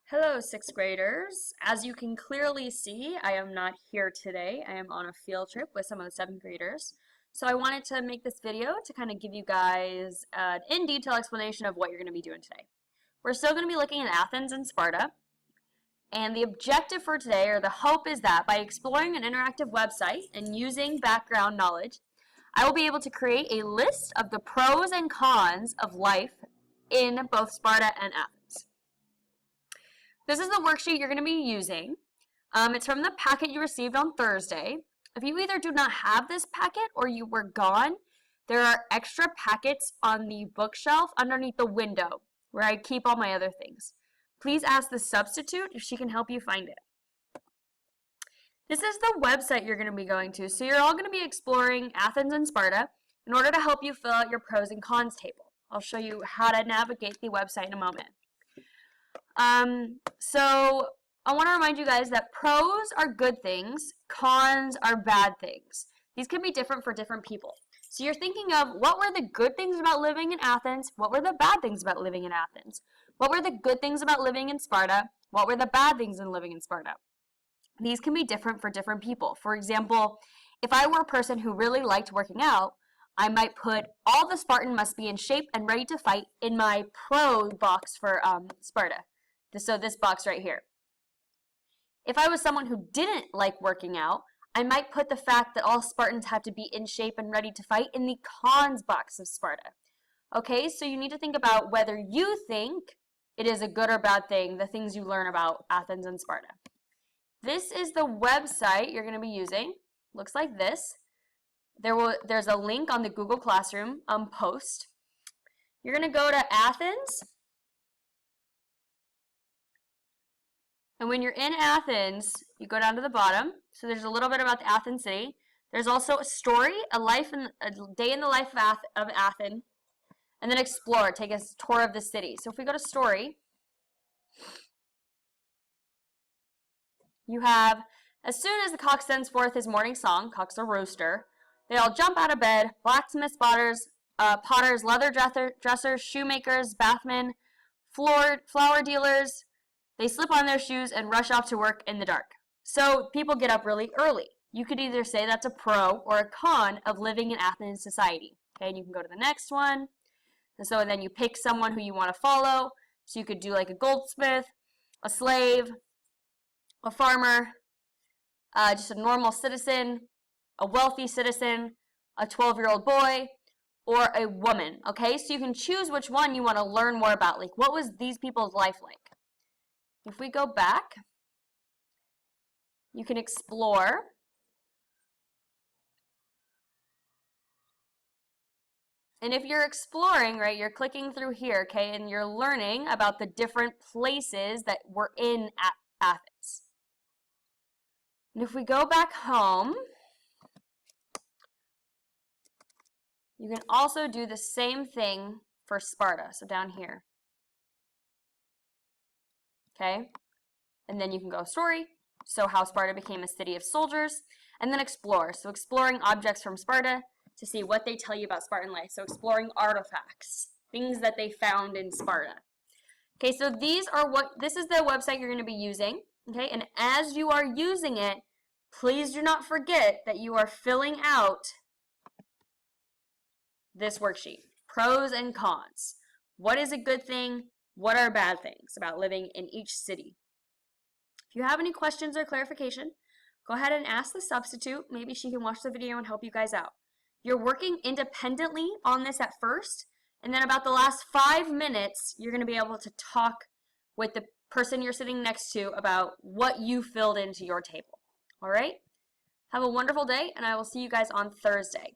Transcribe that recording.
Hello, sixth graders. As you can clearly see, I am not here today. I am on a field trip with some of the seventh graders. So I wanted to make this video to kind of give you guys an in-detail explanation of what you're going to be doing today. We're still going to be looking at Athens and Sparta. And the objective for today, or the hope, is that by exploring an interactive website and using background knowledge, I will be able to create a list of the pros and cons of life in both Sparta and Athens. This is the worksheet you're going to be using. It's from the packet you received on Thursday. If you either do not have this packet or you were gone, there are extra packets on the bookshelf underneath the window where I keep all my other things. Please ask the substitute if she can help you find it. This is the website you're going to be going to. So you're all going to be exploring Athens and Sparta in order to help you fill out your pros and cons table. I'll show you how to navigate the website in a moment. So I want to remind you guys that pros are good things, cons are bad things. These can be different for different people. So you're thinking of what were the good things about living in Athens, what were the bad things about living in Athens, what were the good things about living in Sparta, what were the bad things in living in Sparta. These can be different for different people. For example, if I were a person who really liked working out, I might put all the Spartan must be in shape and ready to fight in my pro box for Sparta. So this box right here. If I was someone who didn't like working out, I might put the fact that all Spartans have to be in shape and ready to fight in the cons box of Sparta. Okay, so you need to think about whether you think it is a good or bad thing, the things you learn about Athens and Sparta. This is the website you're going to be using. Looks like this. There's a link on the Google Classroom post. You're going to go to Athens. And when you're in Athens, you go down to the bottom. So there's a little bit about the Athens city. There's also a story, a day in the life of Athens, and then explore, take a tour of the city. So if we go to story, you have, as soon as the cock sends forth his morning song, cock's a rooster, they all jump out of bed, blacksmiths, potters, leather dressers, shoemakers, bathmen, flower dealers. They slip on their shoes and rush off to work in the dark. So people get up really early. You could either say that's a pro or a con of living in Athens society. Okay, and you can go to the next one. And so then you pick someone who you want to follow. So you could do like a goldsmith, a slave, a farmer, just a normal citizen, a wealthy citizen, a 12-year-old boy, or a woman. Okay, so you can choose which one you want to learn more about. Like, what was these people's life like? If we go back, you can explore. And if you're exploring, right, you're clicking through here, okay, and you're learning about the different places that were in Athens. And if we go back home, you can also do the same thing for Sparta, so down here. Okay, and then you can go story, so how Sparta became a city of soldiers, and then explore, so exploring objects from Sparta to see what they tell you about Spartan life, so exploring artifacts, things that they found in Sparta. Okay, so this is the website you're going to be using, okay, and as you are using it, please do not forget that you are filling out this worksheet, pros and cons. What is a good thing? What are bad things about living in each city? If you have any questions or clarification, go ahead and ask the substitute. Maybe she can watch the video and help you guys out. You're working independently on this at first, and then about the last 5 minutes, you're going to be able to talk with the person you're sitting next to about what you filled into your table. All right? Have a wonderful day, and I will see you guys on Thursday.